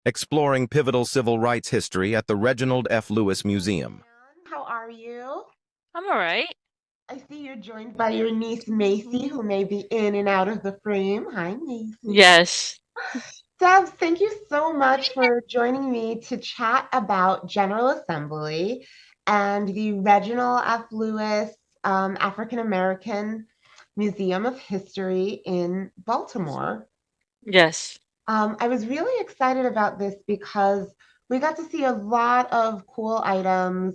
exploring pivotal civil rights history at the Reginald F. Lewis Museum. How are you? I'm all right. I see you're joined by your niece Macy, who may be in and out of the frame. Hi, Macy. Yes. Debs, thank you so much for joining me to chat about General Assembly and the Reginald F. Lewis African American Museum of History in Baltimore. Yes. I was really excited about this because we got to see a lot of cool items.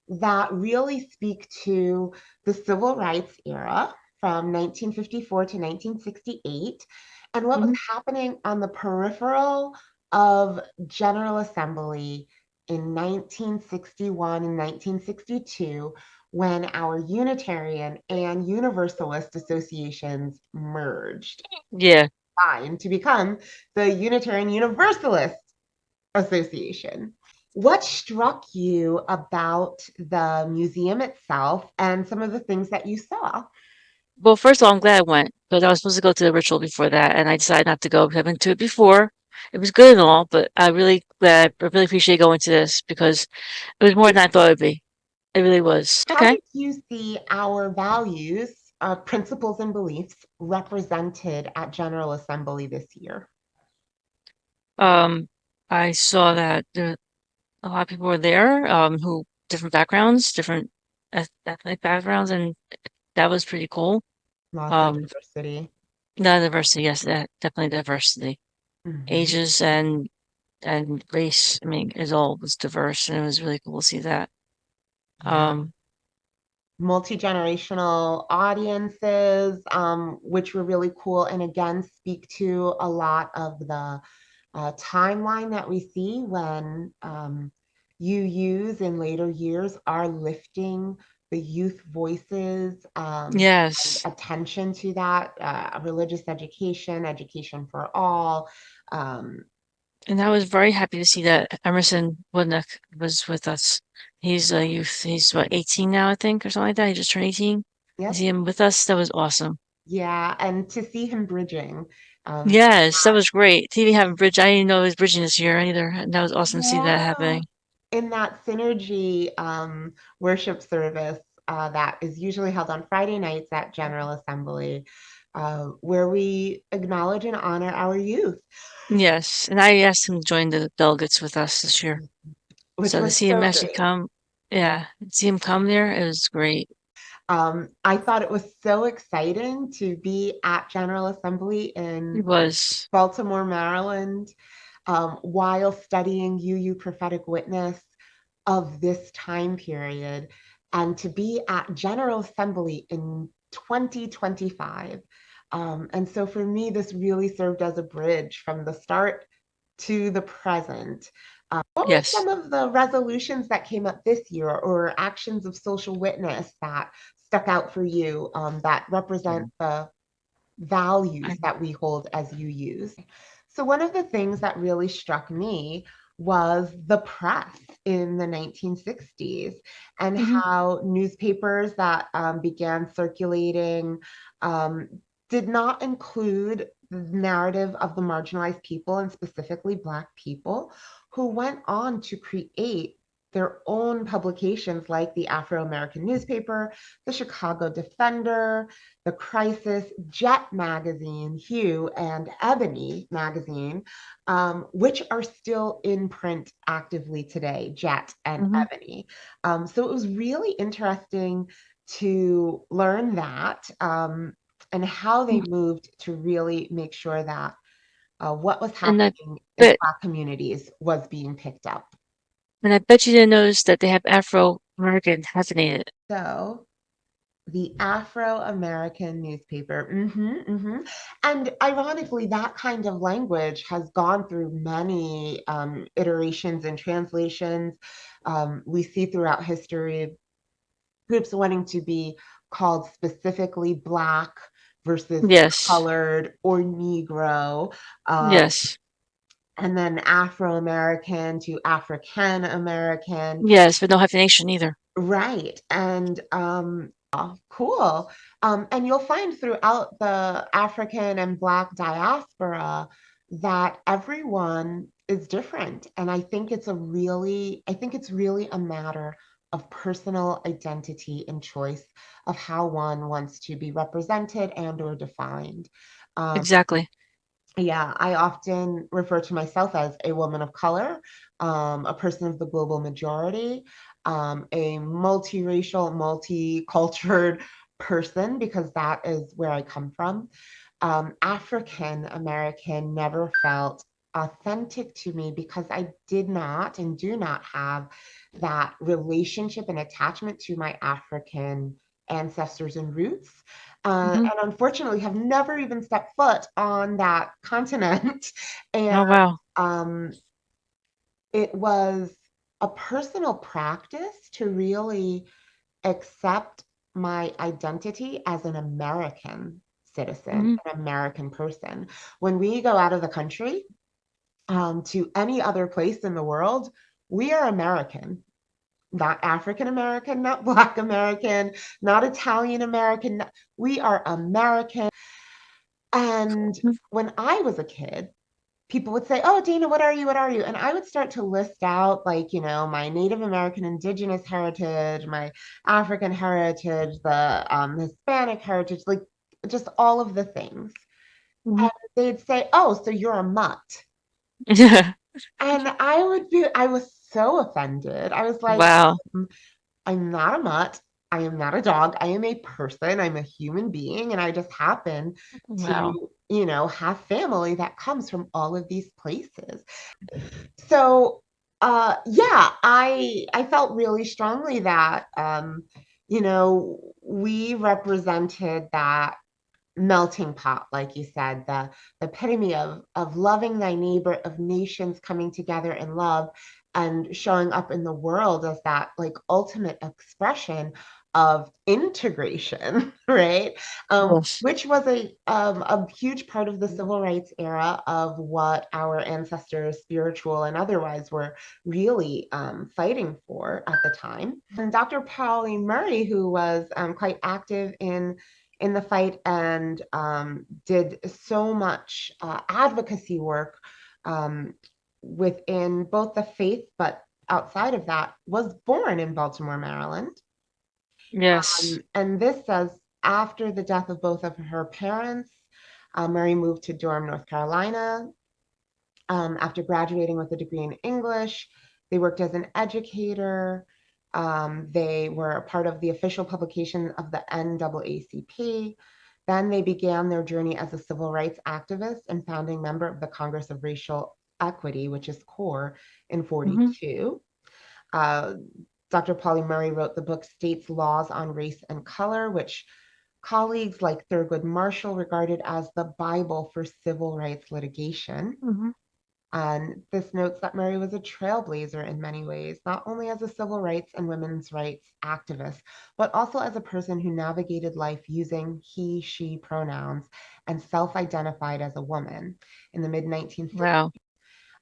That really speak to the civil rights era from 1954 to 1968 and what was Hmm. happening on the peripheral of General Assembly in 1961 and 1962 when our Unitarian and Universalist associations merged Yeah. to become the Unitarian Universalist Association. What struck you about the museum itself and some of the things that you saw? Well, first of all, I'm glad I went because I was supposed to go to the ritual before that, and I decided not to go because I've been to it before. It was good and all, but I really appreciate going to this because it was more than I thought it would be. It really was. How Okay. did you see our values, principles, and beliefs represented at General Assembly this year? Um, I saw that a lot of people were there, who different backgrounds, different ethnic backgrounds, and that was pretty cool. Lots of Um, diversity. the diversity, yes, that definitely diversity. Mhm. Ages and race, I mean, it all was diverse, and it was really cool to see that. Yeah. Um, Multi-generational audiences, which were really cool and again speak to a lot of the timeline that we see when UUs in later years are lifting the youth voices and yes, attention to that religious education, education for all. Um, and I was very happy to see that Emerson Woodnuck was with us. He's a youth. He's what, 18 now, I think, or something like that. He just turned 18. To yep, see him with us, that was awesome. yeah, and to see him bridging. Um, Yes, that was great. TV having bridge. I didn't know he was bridging this year either, and that was awesome to see that Yeah, happening. in that synergy worship service that is usually held on Friday nights at General Assembly, where we acknowledge and honor our youth, Yes, and I asked him to join the delegates with us this year. which So to was see him so actually great. come, yeah, see him come there, it was great. I thought it was so exciting to be at General Assembly It in was. Baltimore, Maryland, while studying UU Prophetic Witness of this time period, and to be at General Assembly in 2025. And so for me, this really served as a bridge from the start to the present. What were Yes. some of the resolutions that came up this year or actions of social witness that stuck out for you that represent the values I- that we hold as UUs? So, one of the things that really struck me was the press in the 1960s and Mhm. how newspapers that began circulating um, did not include the narrative of the marginalized people and specifically Black people who went on to create their own publications like the Afro American newspaper, the Chicago Defender, the Crisis, Jet magazine, Hue, and Ebony magazine, which are still in print actively today, Jet and Mhm. Ebony. So it was really interesting to learn that and how they moved to really make sure that what was And I happening in bet, Black communities was being picked up. and I bet you didn't notice that they have Afro American hyphenated. So the Afro American newspaper. And ironically, that kind of language has gone through many iterations and translations. We see throughout history groups wanting to be called specifically Black versus Yes. colored or Negro. Um, Yes. and then Afro American to African American. Yes, but no hyphenation either. Right. And cool. And you'll find throughout the African and Black diaspora that everyone is different. And I think it's really a matter of personal identity and choice of how one wants to be represented and or defined. Um, Exactly. yeah, I often refer to myself as a woman of color, a person of the global majority, a multiracial, multicultural person, because that is where I come from. African American never felt authentic to me because I did not and do not have that relationship and attachment to my African ancestors and roots. Hmm. And unfortunately, have never even stepped foot on that continent. And Oh, wow. um, it was a personal practice to really accept my identity as an American citizen, Hmm. an American person. When we go out of the country to any other place in the world, we are American, not African American, not Black American, not Italian American. We are American. And when I was a kid, people would say, "Oh, Dana, what are you? What are you?" And I would start to list out, like, my Native American indigenous heritage, my African heritage, the Hispanic heritage, like just all of the things. Hmm. And they'd say, "Oh, so you're a mutt." Yeah. And I was so offended. I was like, Wow. I'm not a mutt. I am not a dog. I am a person. I'm a human being. And I just happen Wow. to, have family that comes from all of these places. So yeah, I felt really strongly that we represented that melting pot, like you said, the epitome of loving thy neighbor, of nations coming together in love and showing up in the world as that like ultimate expression of integration, right? Yes. Which was a huge part of the civil rights era of what our ancestors, spiritual and otherwise, were really fighting for at the time. And Dr. Pauline Murray, who was quite active in the fight and did so much advocacy work um, within both the faith, but outside of that, was born in Baltimore, Maryland. Yes. And this says after the death of both of her parents, Mary moved to Durham, North Carolina. After graduating with a degree in English, they worked as an educator. They were a part of the official publication of the NAACP. Then they began their journey as a civil rights activist and founding member of the Congress of Racial Equity, which is CORE, in Hmm. 42. Uh, Dr. Polly Murray wrote the book States Laws on Race and Color, which colleagues like Thurgood Marshall regarded as the Bible for civil rights litigation. Hmm. And this notes that Mary was a trailblazer in many ways, not only as a civil rights and women's rights activist, but also as a person who navigated life using he, she pronouns and self identified as a woman in the mid 1960s. Wow.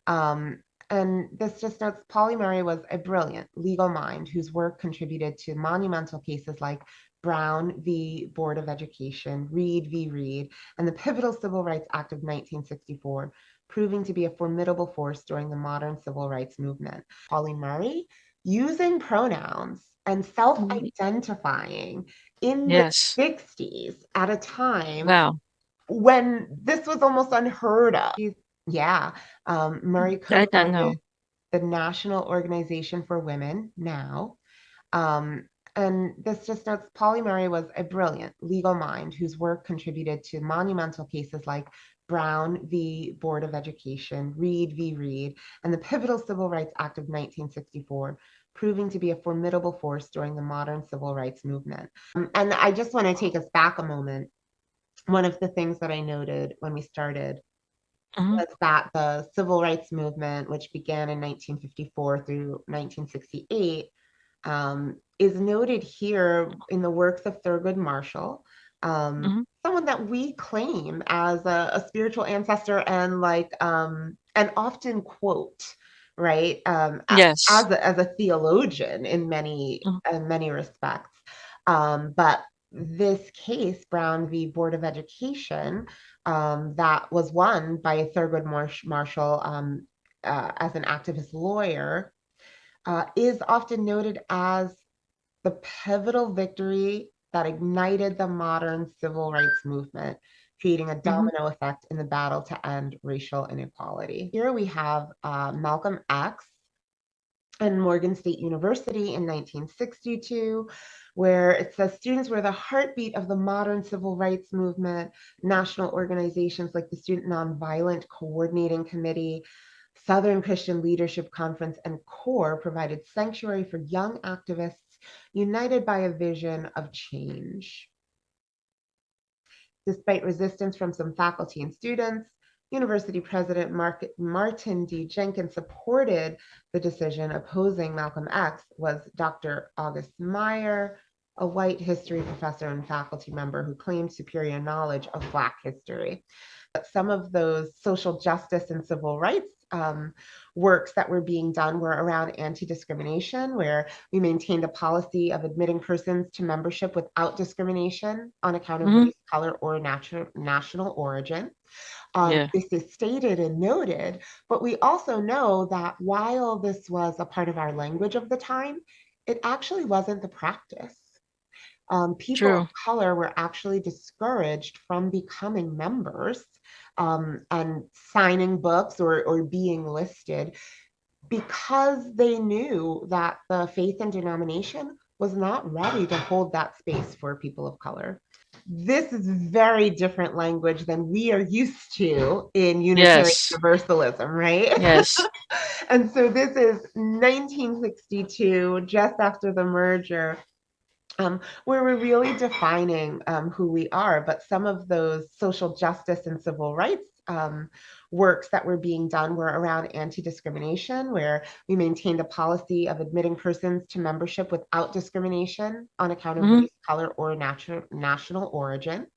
Um, and this just notes Polly Murray was a brilliant legal mind whose work contributed to monumental cases like Brown v. Board of Education, Reed v. Reed, and the pivotal Civil Rights Act of 1964, proving to be a formidable force during the modern civil rights movement. Polly Murray, using pronouns and self Mhm. identifying in the Yes. 60s at a time Wow. when this was almost unheard of. Yeah, Murray I don't co-founded know. the National Organization for Women now. Um, and this just notes Polly Murray was a brilliant legal mind whose work contributed to monumental cases like Brown v. Board of Education, Reed v. Reed, and the pivotal Civil Rights Act of 1964, proving to be a formidable force during the modern civil rights movement. And I just want to take us back a moment. One of the things that I noted when we started Hmm. was that the civil rights movement, which began in 1954 through 1968, is noted here in the works of Thurgood Marshall, Hmm. someone that we claim as a spiritual ancestor and and often quote, right, Yes. as a theologian Mhm. in many respects. But this case, Brown v. Board of Education, that was won by Thurgood Marshall as an activist lawyer, is often noted as the pivotal victory that ignited the modern civil rights movement, creating a Hmm. domino effect in the battle to end racial inequality. Here we have Malcolm X and Morgan State University in 1962, where it says students were the heartbeat of the modern civil rights movement. National organizations like the Student Nonviolent Coordinating Committee, Southern Christian Leadership Conference, and CORE provided sanctuary for young activists united by a vision of change. Despite resistance from some faculty and students, University President Martin D. Jenkins supported the decision. Opposing Malcolm X was Dr. August Meyer, a white history professor and faculty member who claimed superior knowledge of Black history. But some of those social justice and civil rights works that were being done were around anti-discrimination, where we maintained a policy of admitting persons to membership without discrimination on account of Hmm. race, color, or national origin. Yeah. This is stated and noted, but we also know that while this was a part of our language of the time, it actually wasn't the practice. People of True. color were actually discouraged from becoming members and signing books or being listed because they knew that the faith and denomination was not ready to hold that space for people of color. This is very different language than we are used to in Unitarian Yes. Universalism, right? Yes. And so this is 1962, just after the merger, where we're really defining who we are. But some of those social justice and civil rights works that were being done were around anti-discrimination, where we maintained a policy of admitting persons to membership without discrimination on account of Hmm. race, color, or national origin.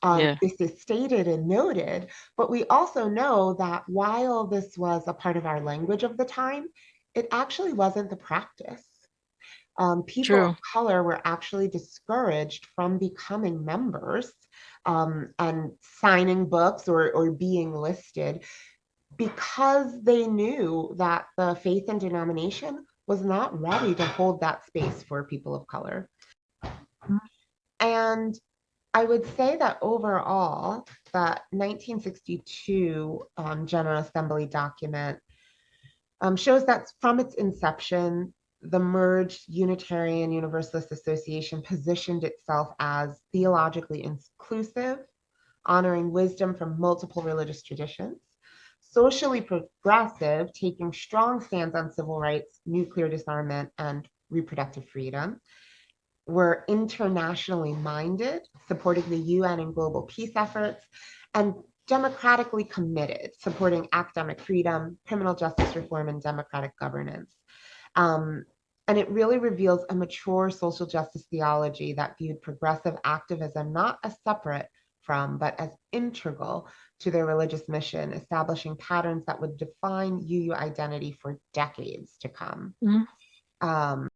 Yeah. This is stated and noted, but we also know that while this was a part of our language of the time, it actually wasn't the practice. People of True. color were actually discouraged from becoming members and signing books or being listed because they knew that the faith and denomination was not ready to hold that space for people of color. And I would say that overall, that 1962 General Assembly document shows that from its inception, the merged Unitarian Universalist Association positioned itself as theologically inclusive, honoring wisdom from multiple religious traditions, socially progressive, taking strong stands on civil rights, nuclear disarmament, and reproductive freedom. We're internationally minded, supporting the UN and global peace efforts, and democratically committed, supporting academic freedom, criminal justice reform, and democratic governance. Um, and it really reveals a mature social justice theology that viewed progressive activism not as separate from, but as integral to their religious mission, establishing patterns that would define UU identity for decades to come. Mhm. Um,